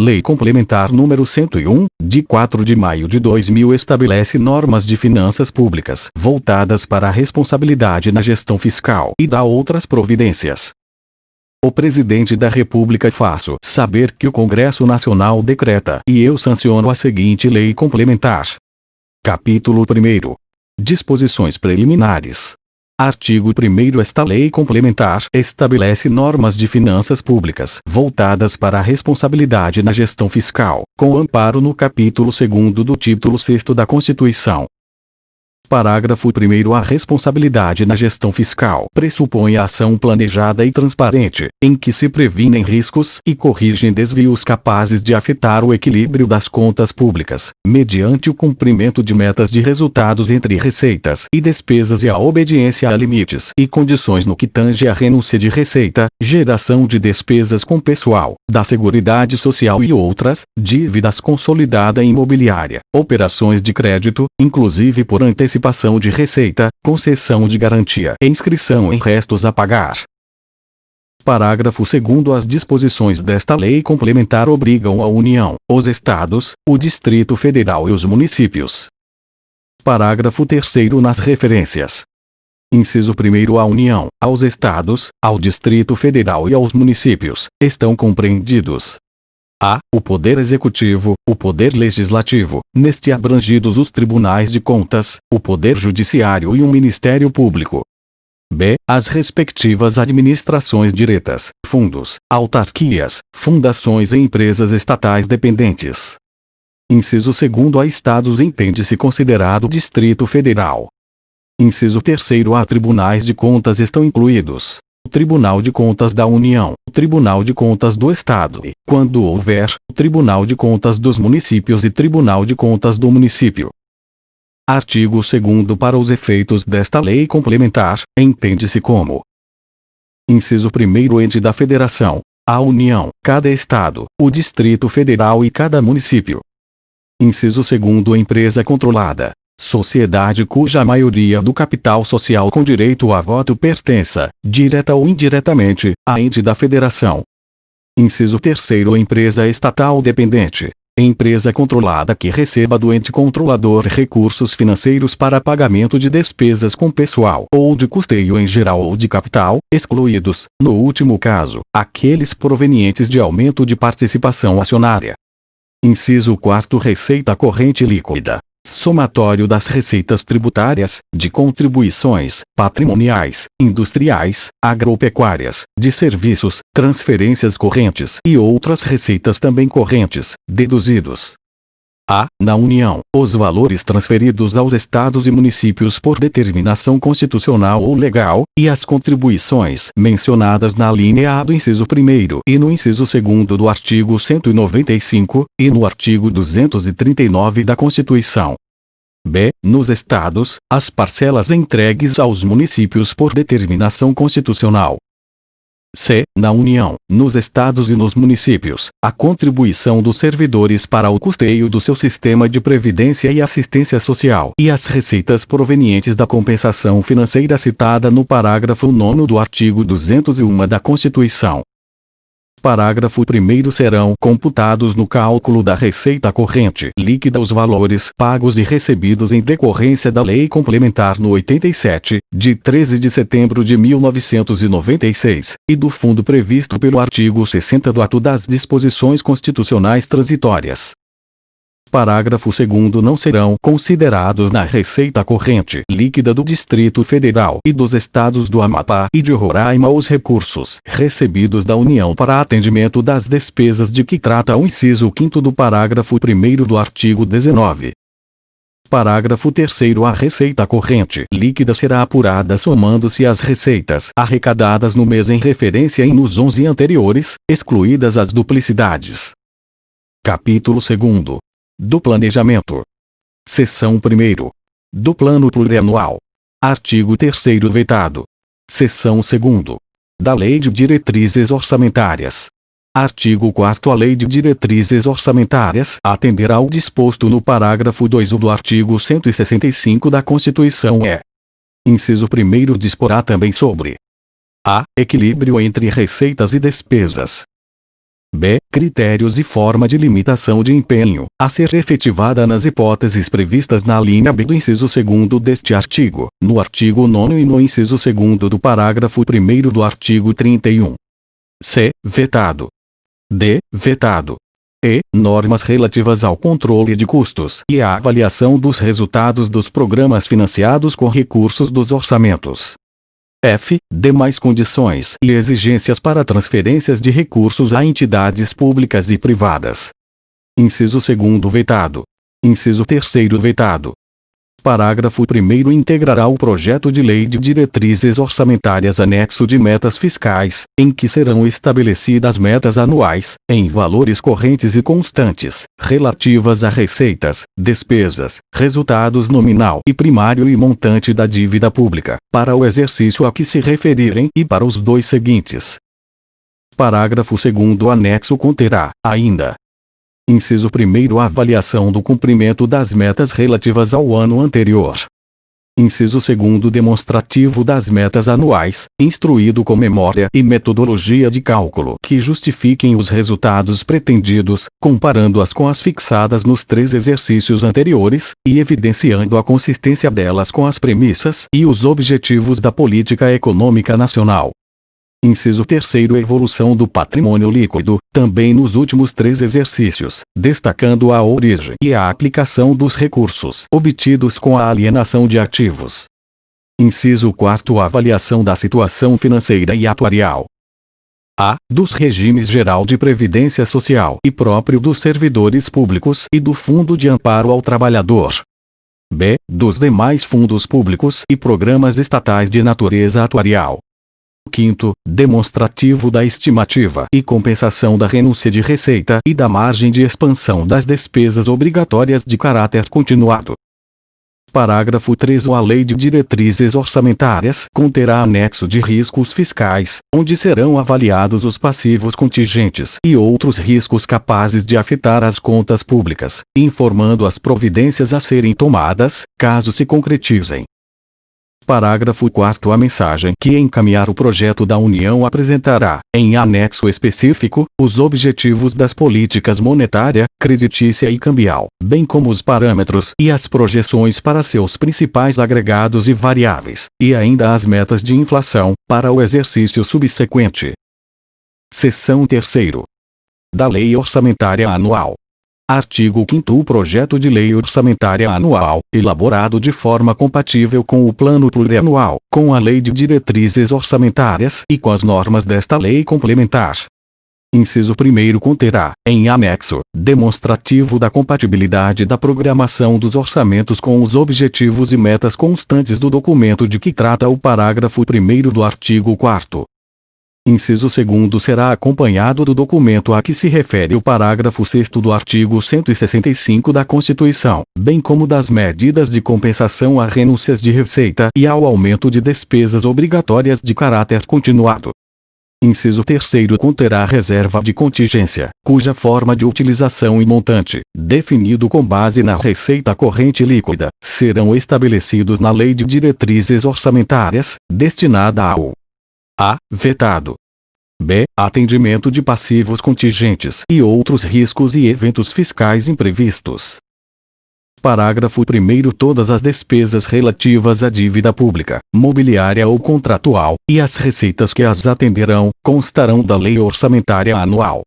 Lei Complementar número 101, de 4 de maio de 2000 estabelece normas de finanças públicas voltadas para a responsabilidade na gestão fiscal e dá outras providências. O Presidente da República faço saber que o Congresso Nacional decreta e eu sanciono a seguinte lei complementar. Capítulo 1º. Disposições preliminares. Artigo 1º. Esta lei complementar estabelece normas de finanças públicas voltadas para a responsabilidade na gestão fiscal, com amparo no capítulo 2º do título 6º da Constituição. Parágrafo 1º. A responsabilidade na gestão fiscal pressupõe a ação planejada e transparente, em que se previnem riscos e corrigem desvios capazes de afetar o equilíbrio das contas públicas, mediante o cumprimento de metas de resultados entre receitas e despesas e a obediência a limites e condições no que tange à renúncia de receita, geração de despesas com pessoal, da Seguridade Social e outras, dívidas consolidada imobiliária, operações de crédito, inclusive por antecipação de receita, concessão de garantia e inscrição em restos a pagar. Parágrafo 2º. As disposições desta lei complementar obrigam a União, os Estados, o Distrito Federal e os municípios. Parágrafo 3º. Nas referências. Inciso 1º. A União, aos Estados, ao Distrito Federal e aos municípios, estão compreendidos: a. O Poder Executivo, o Poder Legislativo, neste abrangidos os Tribunais de Contas, o Poder Judiciário e o Ministério Público. b. As respectivas administrações diretas, fundos, autarquias, fundações e empresas estatais dependentes. Inciso 2º. A Estados entende-se considerado Distrito Federal. Inciso 3º. A Tribunais de Contas estão incluídos o Tribunal de Contas da União, o Tribunal de Contas do Estado e, quando houver, o Tribunal de Contas dos Municípios e Tribunal de Contas do Município. Artigo 2º. Para os efeitos desta lei complementar, entende-se como: inciso 1º. Ente da Federação, a União, cada Estado, o Distrito Federal e cada município. Inciso 2º. Empresa controlada, sociedade cuja maioria do capital social com direito a voto pertença, direta ou indiretamente, a ente da federação. Inciso 3º. Empresa estatal dependente, empresa controlada que receba do ente controlador recursos financeiros para pagamento de despesas com pessoal ou de custeio em geral ou de capital, excluídos, no último caso, aqueles provenientes de aumento de participação acionária. Inciso 4º. Receita corrente líquida, somatório das receitas tributárias, de contribuições, patrimoniais, industriais, agropecuárias, de serviços, transferências correntes e outras receitas também correntes, deduzidos: a. Na União, os valores transferidos aos Estados e municípios por determinação constitucional ou legal, e as contribuições mencionadas na alínea A do inciso 1º e no inciso 2º do artigo 195, e no artigo 239 da Constituição. b. Nos Estados, as parcelas entregues aos municípios por determinação constitucional. c. Na União, nos Estados e nos municípios, a contribuição dos servidores para o custeio do seu sistema de previdência e assistência social e as receitas provenientes da compensação financeira citada no parágrafo 9º do artigo 201 da Constituição. Parágrafo 1º. Serão computados no cálculo da receita corrente líquida os valores pagos e recebidos em decorrência da Lei Complementar no 87, de 13 de setembro de 1996, e do fundo previsto pelo artigo 60 do Ato das Disposições Constitucionais Transitórias. Parágrafo 2º. Não serão considerados na receita corrente líquida do Distrito Federal e dos Estados do Amapá e de Roraima os recursos recebidos da União para atendimento das despesas de que trata o inciso 5º do parágrafo 1º do artigo 19. Parágrafo 3º. A receita corrente líquida será apurada somando-se as receitas arrecadadas no mês em referência e nos 11 anteriores, excluídas as duplicidades. Capítulo 2º. Do Planejamento. Seção 1º. Do Plano Plurianual. Artigo 3º vetado. Seção 2º. Da Lei de Diretrizes Orçamentárias. Artigo 4º. A Lei de Diretrizes Orçamentárias atenderá ao disposto no parágrafo 2 do artigo 165 da Constituição inciso 1º. Disporá também sobre a. Equilíbrio entre receitas e despesas. B. Critérios e forma de limitação de empenho, a ser efetivada nas hipóteses previstas na linha B do inciso 2º deste artigo, no artigo 9º e no inciso 2º do parágrafo 1º do artigo 31. C. Vetado. D. Vetado. E. Normas relativas ao controle de custos e à avaliação dos resultados dos programas financiados com recursos dos orçamentos. F. Demais condições e exigências para transferências de recursos a entidades públicas e privadas. Inciso 2º vetado. Inciso 3º vetado. Parágrafo 1º integrará o projeto de lei de diretrizes orçamentárias anexo de metas fiscais, em que serão estabelecidas metas anuais, em valores correntes e constantes, relativas a receitas, despesas, resultados nominal e primário e montante da dívida pública, para o exercício a que se referirem e para os dois seguintes. Parágrafo 2º anexo conterá, ainda, inciso 1º a avaliação do cumprimento das metas relativas ao ano anterior. Inciso 2º demonstrativo das metas anuais, instruído com memória e metodologia de cálculo que justifiquem os resultados pretendidos, comparando-as com as fixadas nos 3 exercícios anteriores, e evidenciando a consistência delas com as premissas e os objetivos da política econômica nacional. Inciso 3º evolução do patrimônio líquido, também nos últimos 3 exercícios, destacando a origem e a aplicação dos recursos obtidos com a alienação de ativos. Inciso 4º avaliação da situação financeira e atuarial. A. Dos regimes geral de previdência social e próprio dos servidores públicos e do Fundo de Amparo ao Trabalhador. B. Dos demais fundos públicos e programas estatais de natureza atuarial. 5º, demonstrativo da estimativa e compensação da renúncia de receita e da margem de expansão das despesas obrigatórias de caráter continuado. Parágrafo 3. A Lei de Diretrizes Orçamentárias conterá anexo de riscos fiscais, onde serão avaliados os passivos contingentes e outros riscos capazes de afetar as contas públicas, informando as providências a serem tomadas, caso se concretizem. Parágrafo 4º. A mensagem que encaminhar o projeto da União apresentará, em anexo específico, os objetivos das políticas monetária, creditícia e cambial, bem como os parâmetros e as projeções para seus principais agregados e variáveis, e ainda as metas de inflação, para o exercício subsequente. Seção 3ª. Da Lei Orçamentária Anual. Artigo 5º. O projeto de lei orçamentária anual, elaborado de forma compatível com o plano plurianual, com a lei de diretrizes orçamentárias e com as normas desta lei complementar. Inciso 1º conterá, em anexo, demonstrativo da compatibilidade da programação dos orçamentos com os objetivos e metas constantes do documento de que trata o parágrafo 1º do artigo 4º. Inciso 2º será acompanhado do documento a que se refere o parágrafo 6º do artigo 165 da Constituição, bem como das medidas de compensação a renúncias de receita e ao aumento de despesas obrigatórias de caráter continuado. Inciso 3º conterá reserva de contingência, cuja forma de utilização e montante, definido com base na receita corrente líquida, serão estabelecidos na Lei de Diretrizes Orçamentárias, destinada ao A. Vetado. B. Atendimento de passivos contingentes e outros riscos e eventos fiscais imprevistos. Parágrafo 1º. Todas as despesas relativas à dívida pública, mobiliária ou contratual, e as receitas que as atenderão, constarão da Lei Orçamentária Anual.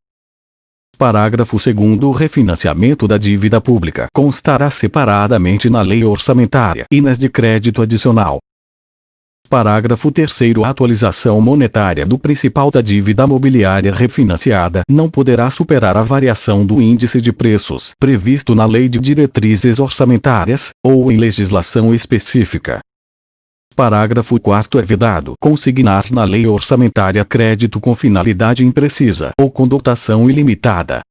Parágrafo 2º. O refinanciamento da dívida pública constará separadamente na Lei Orçamentária e nas de crédito adicional. Parágrafo 3º. A atualização monetária do principal da dívida mobiliária refinanciada não poderá superar a variação do índice de preços previsto na Lei de Diretrizes Orçamentárias, ou em legislação específica. Parágrafo 4º. É vedado consignar na Lei Orçamentária crédito com finalidade imprecisa ou com dotação ilimitada.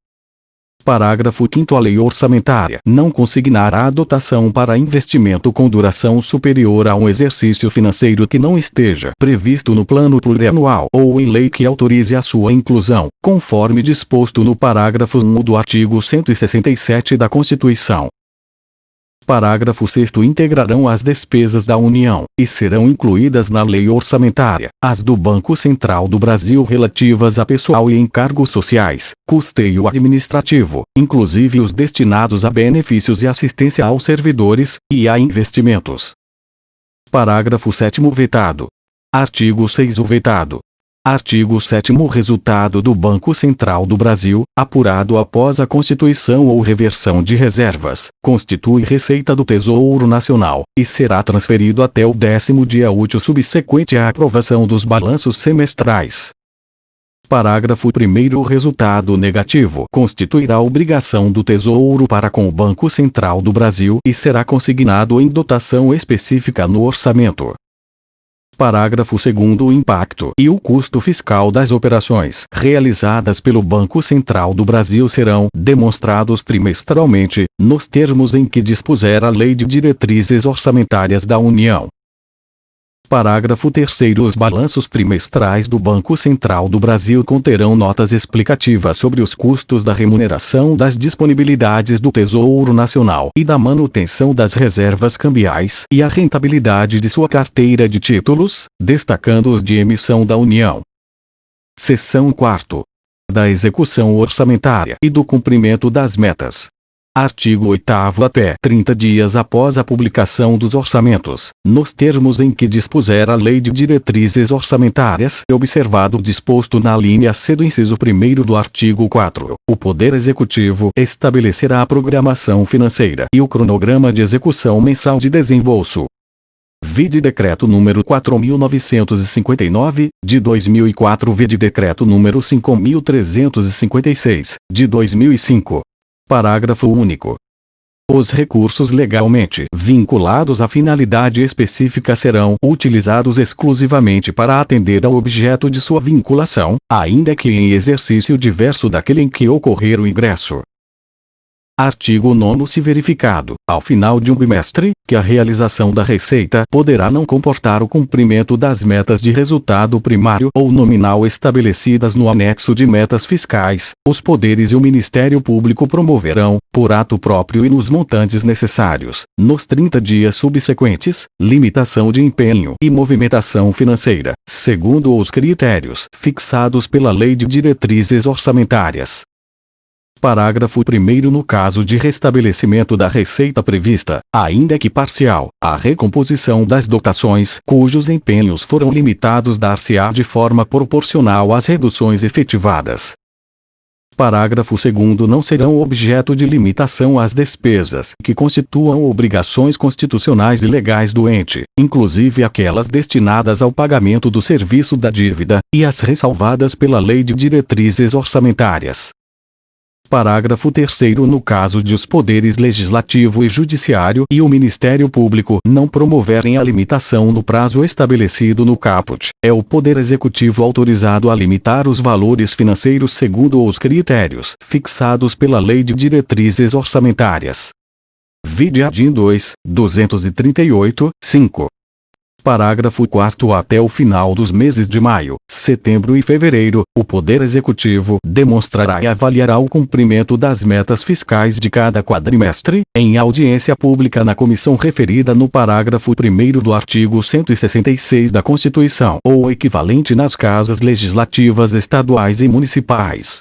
Parágrafo 5º. A lei orçamentária não consignará a dotação para investimento com duração superior a um exercício financeiro que não esteja previsto no plano plurianual ou em lei que autorize a sua inclusão, conforme disposto no parágrafo 1 do artigo 167 da Constituição. Parágrafo 6º. Integrarão as despesas da União, e serão incluídas na lei orçamentária, as do Banco Central do Brasil relativas a pessoal e encargos sociais, custeio administrativo, inclusive os destinados a benefícios e assistência aos servidores, e a investimentos. Parágrafo 7º. Vetado. Artigo 6. O vetado. Artigo 7º. O resultado do Banco Central do Brasil, apurado após a constituição ou reversão de reservas, constitui receita do Tesouro Nacional, e será transferido até o 10º dia útil subsequente à aprovação dos balanços semestrais. Parágrafo 1º. O resultado negativo constituirá obrigação do Tesouro para com o Banco Central do Brasil e será consignado em dotação específica no orçamento. Parágrafo 2º. O impacto e o custo fiscal das operações realizadas pelo Banco Central do Brasil serão demonstrados trimestralmente, nos termos em que dispuser a Lei de Diretrizes Orçamentárias da União. Parágrafo 3º. Os balanços trimestrais do Banco Central do Brasil conterão notas explicativas sobre os custos da remuneração das disponibilidades do Tesouro Nacional e da manutenção das reservas cambiais e a rentabilidade de sua carteira de títulos, destacando os de emissão da União. Seção 4ª. Da execução orçamentária e do cumprimento das metas. Artigo 8º. Até 30 dias após a publicação dos orçamentos, nos termos em que dispuser a Lei de Diretrizes Orçamentárias e observado o disposto na linha C do inciso 1º do artigo 4, o Poder Executivo estabelecerá a programação financeira e o cronograma de execução mensal de desembolso. Vide Decreto número 4.959, de 2004. Vide Decreto número 5.356, de 2005. Parágrafo único. Os recursos legalmente vinculados à finalidade específica serão utilizados exclusivamente para atender ao objeto de sua vinculação, ainda que em exercício diverso daquele em que ocorrer o ingresso. Artigo 9º. Se verificado, ao final de um bimestre, que a realização da receita poderá não comportar o cumprimento das metas de resultado primário ou nominal estabelecidas no anexo de metas fiscais, os poderes e o Ministério Público promoverão, por ato próprio e nos montantes necessários, nos 30 dias subsequentes, limitação de empenho e movimentação financeira, segundo os critérios fixados pela Lei de Diretrizes Orçamentárias. Parágrafo 1º. No caso de restabelecimento da receita prevista, ainda que parcial, a recomposição das dotações cujos empenhos foram limitados dar-se-á de forma proporcional às reduções efetivadas. Parágrafo 2º. Não serão objeto de limitação as despesas que constituam obrigações constitucionais e legais do ente, inclusive aquelas destinadas ao pagamento do serviço da dívida, e as ressalvadas pela Lei de Diretrizes Orçamentárias. Parágrafo 3º. No caso de os poderes legislativo e judiciário e o Ministério Público não promoverem a limitação no prazo estabelecido no caput, é o Poder Executivo autorizado a limitar os valores financeiros segundo os critérios fixados pela Lei de Diretrizes Orçamentárias. Vide ADIM 2, 238, 5. Parágrafo 4º. Até o final dos meses de maio, setembro e fevereiro, o Poder Executivo demonstrará e avaliará o cumprimento das metas fiscais de cada quadrimestre, em audiência pública na comissão referida no parágrafo 1º do artigo 166 da Constituição, ou equivalente nas casas legislativas estaduais e municipais.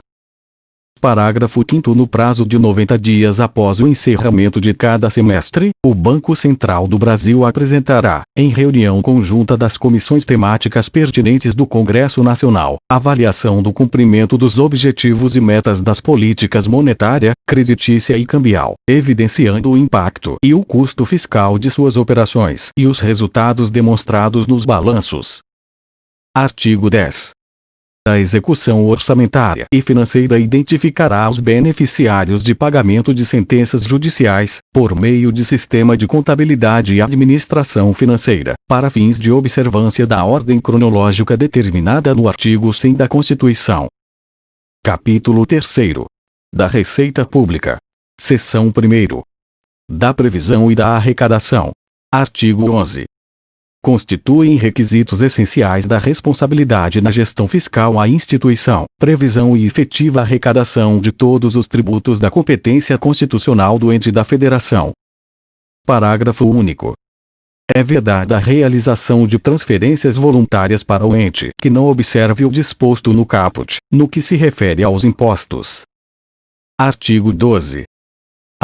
Parágrafo 5º. No prazo de 90 dias após o encerramento de cada semestre, o Banco Central do Brasil apresentará, em reunião conjunta das comissões temáticas pertinentes do Congresso Nacional, avaliação do cumprimento dos objetivos e metas das políticas monetária, creditícia e cambial, evidenciando o impacto e o custo fiscal de suas operações e os resultados demonstrados nos balanços. Artigo 10. A execução orçamentária e financeira identificará os beneficiários de pagamento de sentenças judiciais, por meio de sistema de contabilidade e administração financeira, para fins de observância da ordem cronológica determinada no artigo 100 da Constituição. Capítulo 3º. Da Receita Pública. Seção 1ª. Da Previsão e da Arrecadação. Artigo 11. Constituem requisitos essenciais da responsabilidade na gestão fiscal a instituição, previsão e efetiva arrecadação de todos os tributos da competência constitucional do ente da Federação. Parágrafo único. É vedada a realização de transferências voluntárias para o ente que não observe o disposto no caput, no que se refere aos impostos. Artigo 12.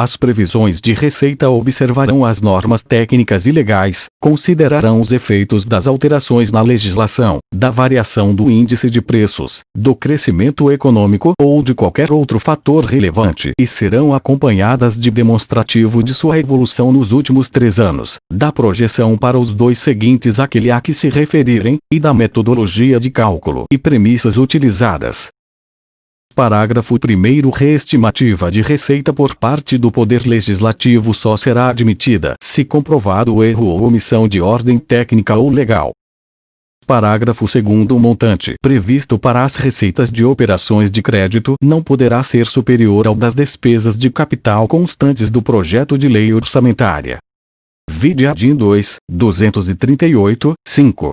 As previsões de receita observarão as normas técnicas e legais, considerarão os efeitos das alterações na legislação, da variação do índice de preços, do crescimento econômico ou de qualquer outro fator relevante e serão acompanhadas de demonstrativo de sua evolução nos últimos 3 anos, da projeção para os 2 seguintes àquele a que se referirem, e da metodologia de cálculo e premissas utilizadas. Parágrafo 1º. Reestimativa de receita por parte do Poder Legislativo só será admitida se comprovado o erro ou omissão de ordem técnica ou legal. Parágrafo 2º. O montante previsto para as receitas de operações de crédito não poderá ser superior ao das despesas de capital constantes do projeto de lei orçamentária. Vide ADIM 2, 238, 5.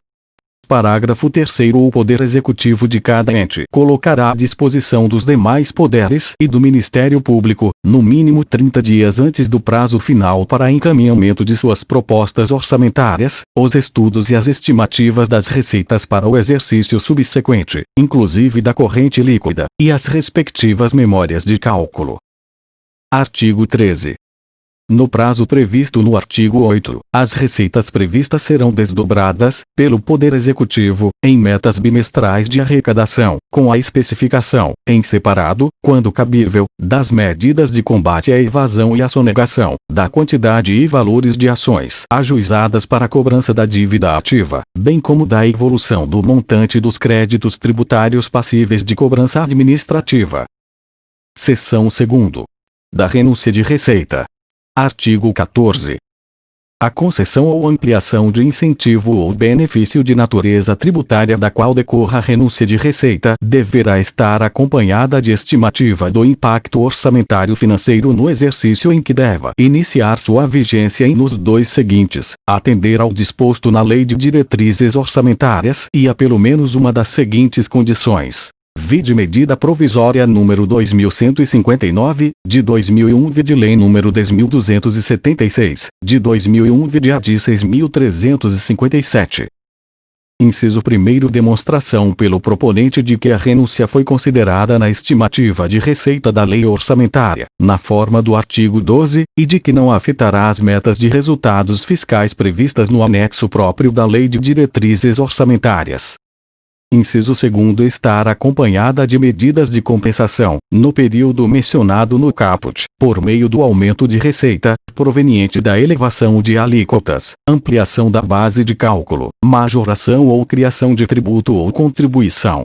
Parágrafo 3º. O Poder Executivo de cada ente colocará à disposição dos demais poderes e do Ministério Público, no mínimo 30 dias antes do prazo final para encaminhamento de suas propostas orçamentárias, os estudos e as estimativas das receitas para o exercício subsequente, inclusive da corrente líquida, e as respectivas memórias de cálculo. Artigo 13. No prazo previsto no artigo 8, as receitas previstas serão desdobradas, pelo Poder Executivo, em metas bimestrais de arrecadação, com a especificação, em separado, quando cabível, das medidas de combate à evasão e à sonegação, da quantidade e valores de ações ajuizadas para a cobrança da dívida ativa, bem como da evolução do montante dos créditos tributários passíveis de cobrança administrativa. Seção 2ª. Da renúncia de receita. Artigo 14. A concessão ou ampliação de incentivo ou benefício de natureza tributária da qual decorra a renúncia de receita deverá estar acompanhada de estimativa do impacto orçamentário financeiro no exercício em que deva iniciar sua vigência e nos 2 seguintes, atender ao disposto na Lei de Diretrizes Orçamentárias e a pelo menos uma das seguintes condições. Vide Medida Provisória número 2159, de 2001, vide Lei número 10.276, de 2001, vide AD 6.357. Inciso 1º. Demonstração pelo proponente de que a renúncia foi considerada na estimativa de receita da lei orçamentária, na forma do artigo 12, e de que não afetará as metas de resultados fiscais previstas no anexo próprio da Lei de Diretrizes Orçamentárias. Inciso 2º. Estar acompanhada de medidas de compensação, no período mencionado no caput, por meio do aumento de receita, proveniente da elevação de alíquotas, ampliação da base de cálculo, majoração ou criação de tributo ou contribuição.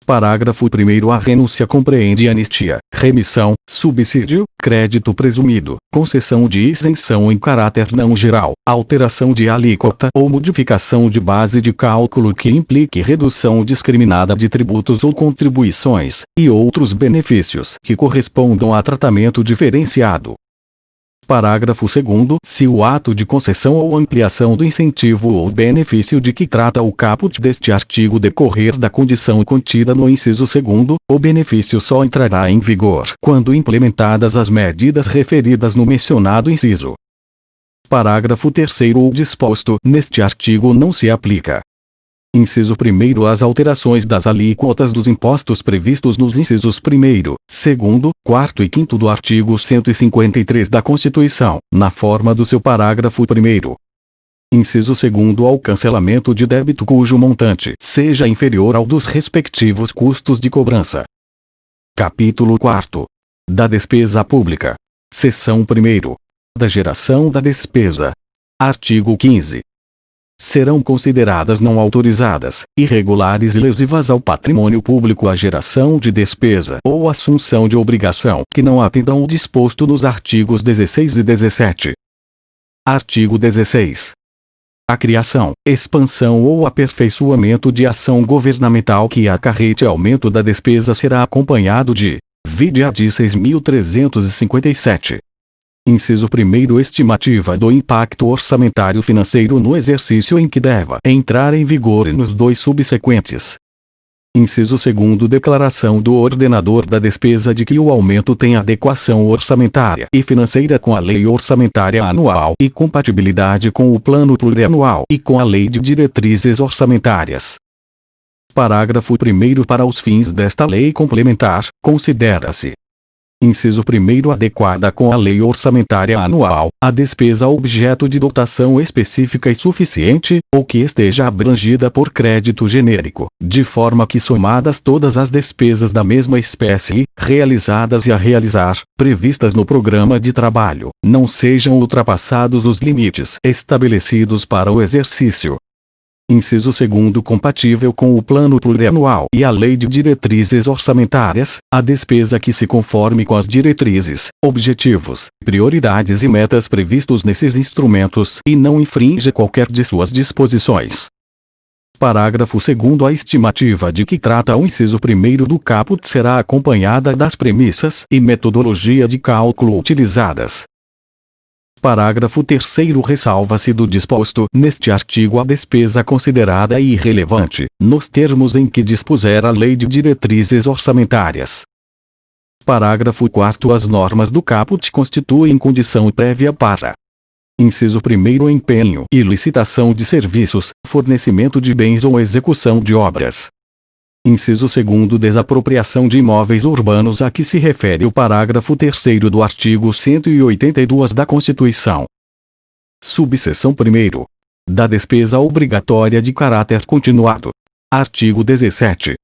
Parágrafo 1º. A renúncia compreende anistia, remissão, subsídio, crédito presumido, concessão de isenção em caráter não geral, alteração de alíquota ou modificação de base de cálculo que implique redução discriminada de tributos ou contribuições, e outros benefícios que correspondam a tratamento diferenciado. Parágrafo 2º. Se o ato de concessão ou ampliação do incentivo ou benefício de que trata o caput deste artigo decorrer da condição contida no inciso 2º, o benefício só entrará em vigor quando implementadas as medidas referidas no mencionado inciso. Parágrafo 3º. O disposto neste artigo não se aplica. Inciso 1º. As alterações das alíquotas dos impostos previstos nos incisos 1º, 2º, 4º e 5º do artigo 153 da Constituição, na forma do seu parágrafo 1º. Inciso 2º. Ao cancelamento de débito cujo montante seja inferior ao dos respectivos custos de cobrança. Capítulo 4º. Da despesa pública. Seção 1ª. Da geração da despesa. Artigo 15. Serão consideradas não autorizadas, irregulares e lesivas ao patrimônio público a geração de despesa ou assunção de obrigação que não atendam o disposto nos artigos 16 e 17. Artigo 16. A criação, expansão ou aperfeiçoamento de ação governamental que acarrete aumento da despesa será acompanhado de, vide AD 6.357. Inciso 1º. Estimativa do impacto orçamentário financeiro no exercício em que deva entrar em vigor e nos 2 subsequentes. Inciso 2º, declaração do ordenador da despesa de que o aumento tem adequação orçamentária e financeira com a lei orçamentária anual e compatibilidade com o plano plurianual e com a lei de diretrizes orçamentárias. Parágrafo 1º. Para os fins desta lei complementar, considera-se: inciso 1º, adequada com a lei orçamentária anual, a despesa objeto de dotação específica e suficiente, ou que esteja abrangida por crédito genérico, de forma que somadas todas as despesas da mesma espécie, realizadas e a realizar, previstas no programa de trabalho, não sejam ultrapassados os limites estabelecidos para o exercício. Inciso 2º, compatível com o plano plurianual e a lei de diretrizes orçamentárias, a despesa que se conforme com as diretrizes, objetivos, prioridades e metas previstos nesses instrumentos e não infringe qualquer de suas disposições. Parágrafo 2º. A estimativa de que trata o inciso 1º do caput será acompanhada das premissas e metodologia de cálculo utilizadas. Parágrafo 3º. Ressalva-se do disposto neste artigo a despesa considerada irrelevante, nos termos em que dispuser a Lei de Diretrizes Orçamentárias. Parágrafo 4º. As normas do caput constituem condição prévia para: inciso 1º, empenho e licitação de serviços, fornecimento de bens ou execução de obras. Inciso 2º, desapropriação de imóveis urbanos a que se refere o parágrafo 3º do artigo 182 da Constituição. Subseção 1º. Da despesa obrigatória de caráter continuado. Artigo 17.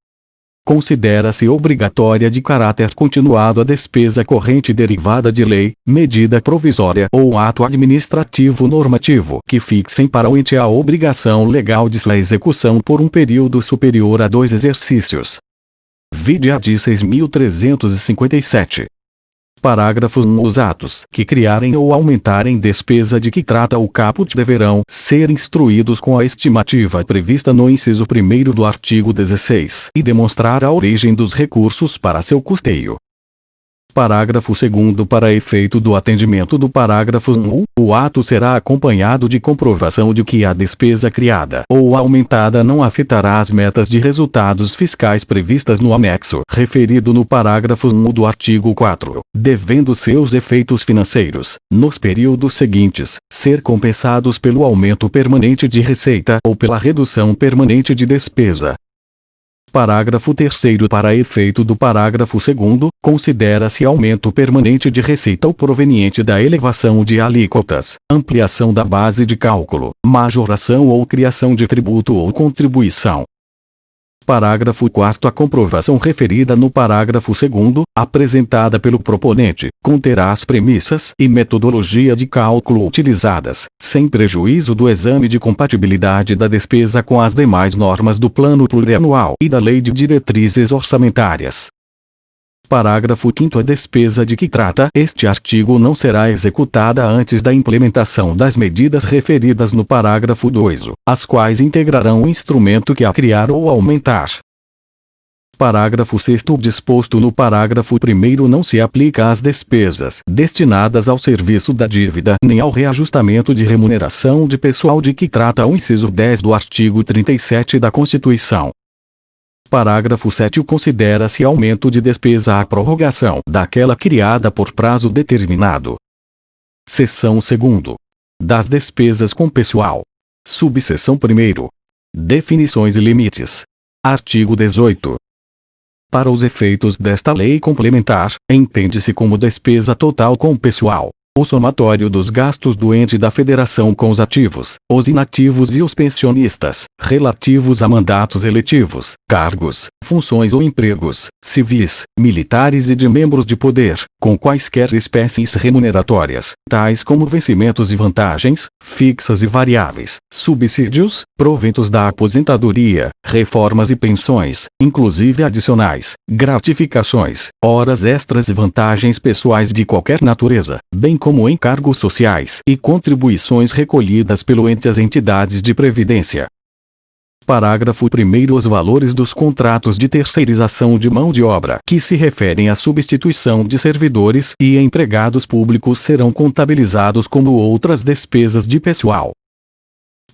Considera-se obrigatória de caráter continuado a despesa corrente derivada de lei, medida provisória ou ato administrativo normativo que fixem para o ente a obrigação legal de sua execução por um período superior a 2 exercícios. Vide a de 6.357. Parágrafo 1. Os atos que criarem ou aumentarem despesa de que trata o caput deverão ser instruídos com a estimativa prevista no inciso 1º do artigo 16 e demonstrar a origem dos recursos para seu custeio. Parágrafo 2º. Para efeito do atendimento do parágrafo 1, o ato será acompanhado de comprovação de que a despesa criada ou aumentada não afetará as metas de resultados fiscais previstas no anexo referido no parágrafo 1 do artigo 4, devendo seus efeitos financeiros, nos períodos seguintes, ser compensados pelo aumento permanente de receita ou pela redução permanente de despesa. Parágrafo 3º. Para efeito do parágrafo 2º, considera-se aumento permanente de receita o proveniente da elevação de alíquotas, ampliação da base de cálculo, majoração ou criação de tributo ou contribuição. Parágrafo 4º. A comprovação referida no parágrafo 2º, apresentada pelo proponente, conterá as premissas e metodologia de cálculo utilizadas, sem prejuízo do exame de compatibilidade da despesa com as demais normas do Plano Plurianual e da Lei de Diretrizes Orçamentárias. Parágrafo 5º. A despesa de que trata este artigo não será executada antes da implementação das medidas referidas no parágrafo 2, as quais integrarão o instrumento que a criar ou aumentar. Parágrafo 6º. O disposto no parágrafo 1º não se aplica às despesas destinadas ao serviço da dívida nem ao reajustamento de remuneração de pessoal de que trata o inciso 10 do artigo 37 da Constituição. Parágrafo 7º. Considera-se aumento de despesa a prorrogação daquela criada por prazo determinado. Seção 2º. Das despesas com pessoal. Subseção 1º. Definições e limites. Artigo 18. Para os efeitos desta lei complementar, entende-se como despesa total com pessoal o somatório dos gastos do ente da federação com os ativos, os inativos e os pensionistas, relativos a mandatos eletivos, cargos, funções ou empregos, civis, militares e de membros de poder, com quaisquer espécies remuneratórias, tais como vencimentos e vantagens, fixas e variáveis, subsídios, proventos da aposentadoria, reformas e pensões, inclusive adicionais, gratificações, horas extras e vantagens pessoais de qualquer natureza, bem como encargos sociais e contribuições recolhidas pelo ente às entidades de previdência. Parágrafo 1º. Os valores dos contratos de terceirização de mão de obra que se referem à substituição de servidores e empregados públicos serão contabilizados como outras despesas de pessoal.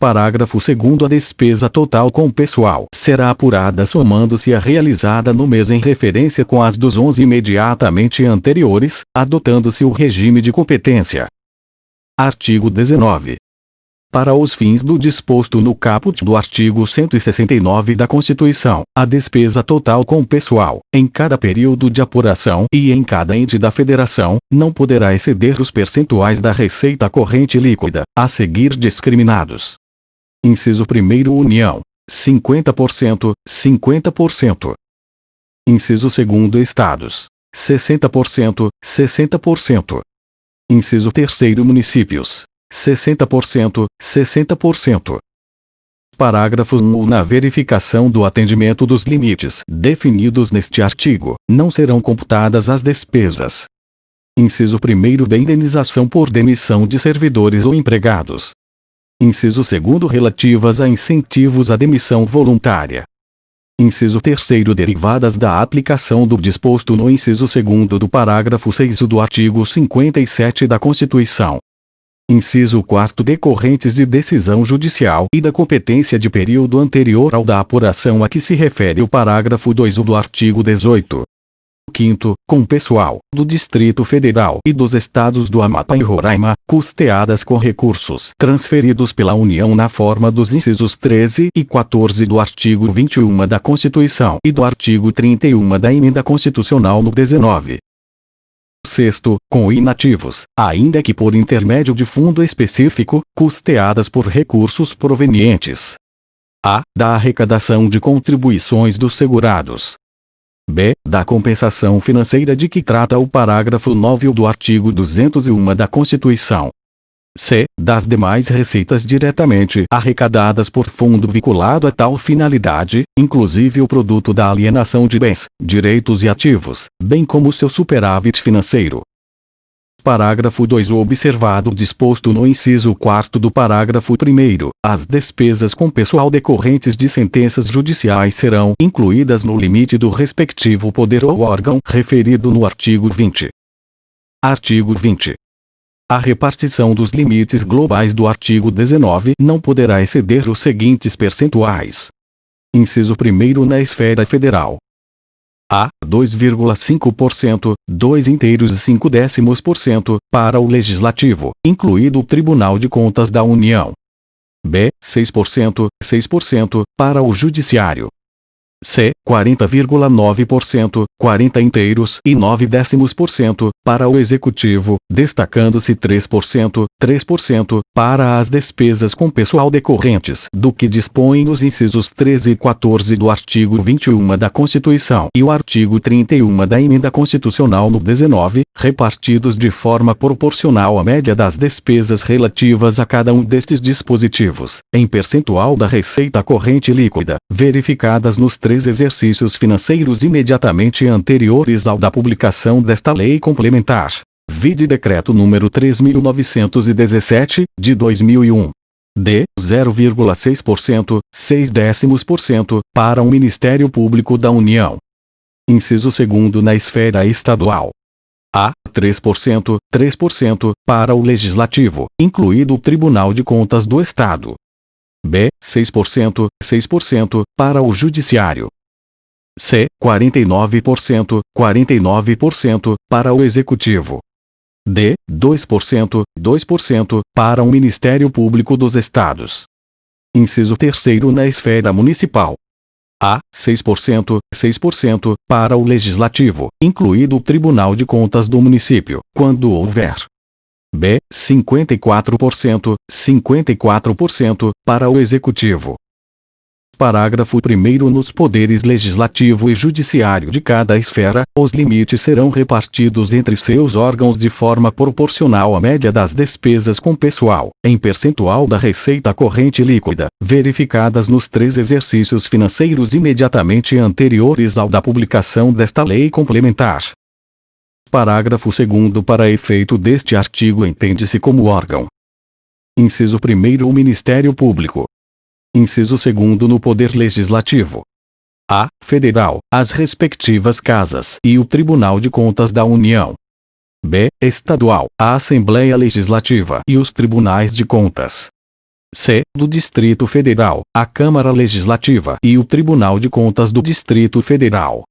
Parágrafo 2º. A despesa total com pessoal será apurada somando-se a realizada no mês em referência com as dos 11 imediatamente anteriores, adotando-se o regime de competência. Artigo 19. Para os fins do disposto no caput do artigo 169 da Constituição, a despesa total com pessoal, em cada período de apuração e em cada ente da Federação, não poderá exceder os percentuais da receita corrente líquida, a seguir discriminados. Inciso 1º. União: 50%, 50%. Inciso 2º. Estados: 60%, 60%. Inciso 3º. Municípios: 60%, 60%. Parágrafo 1. Na verificação do atendimento dos limites definidos neste artigo, não serão computadas as despesas. Inciso 1º. Da indenização por demissão de servidores ou empregados. Inciso 2º. Relativas a incentivos à demissão voluntária. Inciso 3º. Derivadas da aplicação do disposto no inciso 2º do parágrafo 6 do artigo 57 da Constituição. Inciso 4º. Decorrentes de decisão judicial e da competência de período anterior ao da apuração a que se refere o parágrafo 2 do artigo 18. 5º. Com pessoal do Distrito Federal e dos Estados do Amapá e Roraima, custeadas com recursos transferidos pela União na forma dos incisos 13 e 14 do artigo 21 da Constituição e do artigo 31 da Emenda Constitucional no 19. 6º. Com inativos, ainda que por intermédio de fundo específico, custeadas por recursos provenientes: a. Da arrecadação de contribuições dos segurados. b. Da compensação financeira de que trata o parágrafo 9 do artigo 201 da Constituição. c. Das demais receitas diretamente arrecadadas por fundo vinculado a tal finalidade, inclusive o produto da alienação de bens, direitos e ativos, bem como seu superávit financeiro. Parágrafo 2. Observado o disposto no inciso 4º do parágrafo 1º, as despesas com pessoal decorrentes de sentenças judiciais serão incluídas no limite do respectivo poder ou órgão referido no artigo 20. Artigo 20. A repartição dos limites globais do artigo 19 não poderá exceder os seguintes percentuais. Inciso 1º. Na esfera federal: a. 2,5%, 2,5% para o Legislativo, incluído o Tribunal de Contas da União. b. 6%, 6% para o Judiciário. c. 40,9%, 40,9% para o Executivo, destacando-se 3%, 3% para as despesas com pessoal decorrentes do que dispõem os incisos 13 e 14 do artigo 21 da Constituição e o artigo 31 da Emenda Constitucional no 19, repartidos de forma proporcional à média das despesas relativas a cada um destes dispositivos, em percentual da receita corrente líquida, verificadas nos 3 exercícios financeiros imediatamente anteriores ao da publicação desta lei complementar. Vide Decreto número 3.917, de 2001. d. 0,6%, 0,6% para o Ministério Público da União. Inciso 2º. Na esfera estadual: a. 3%, 3% para o Legislativo, incluído o Tribunal de Contas do Estado. b. 6%, 6% para o Judiciário. c. 49%, 49% para o Executivo. d. 2%, 2% para o Ministério Público dos Estados. Inciso 3º. Na esfera municipal: a. 6%, 6% para o Legislativo, incluído o Tribunal de Contas do município, quando houver. b. 54%, 54% para o Executivo. Parágrafo 1º. Nos poderes legislativo e judiciário de cada esfera, os limites serão repartidos entre seus órgãos de forma proporcional à média das despesas com pessoal, em percentual da receita corrente líquida, verificadas nos 3 exercícios financeiros imediatamente anteriores ao da publicação desta lei complementar. Parágrafo 2º. Para efeito deste artigo entende-se como órgão: inciso 1º. O Ministério Público. Inciso 2º. No Poder Legislativo: a. Federal, as respectivas casas e o Tribunal de Contas da União. b. Estadual, a Assembleia Legislativa e os Tribunais de Contas. c. do Distrito Federal, a Câmara Legislativa e o Tribunal de Contas do Distrito Federal.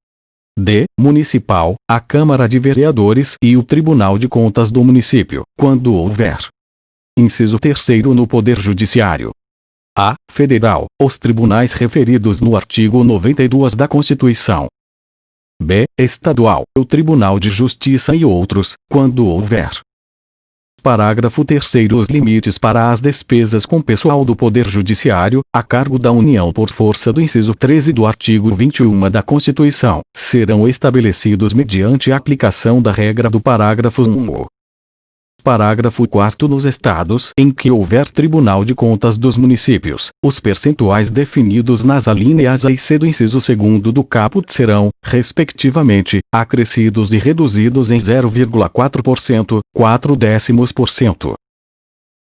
D. municipal, a Câmara de Vereadores e o Tribunal de Contas do município, quando houver. Inciso 3º no Poder Judiciário. A. federal, os tribunais referidos no artigo 92 da Constituição. B. estadual, o Tribunal de Justiça e outros, quando houver. Parágrafo 3º. Os limites para as despesas com pessoal do Poder Judiciário, a cargo da União por força do inciso 13 do artigo 21 da Constituição, serão estabelecidos mediante a aplicação da regra do parágrafo 1. Parágrafo 4º. Nos estados em que houver Tribunal de Contas dos municípios, os percentuais definidos nas alíneas A e C do inciso 2º do caput serão, respectivamente, acrescidos e reduzidos em 0,4%, 0,4%.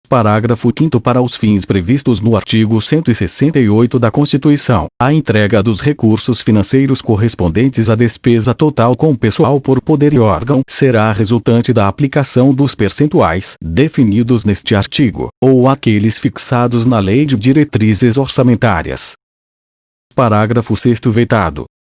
Parágrafo 5º. Para os fins previstos no artigo 168 da Constituição, a entrega dos recursos financeiros correspondentes à despesa total com pessoal por poder e órgão será resultante da aplicação dos percentuais definidos neste artigo, ou aqueles fixados na Lei de Diretrizes Orçamentárias. Parágrafo 6º. Vetado,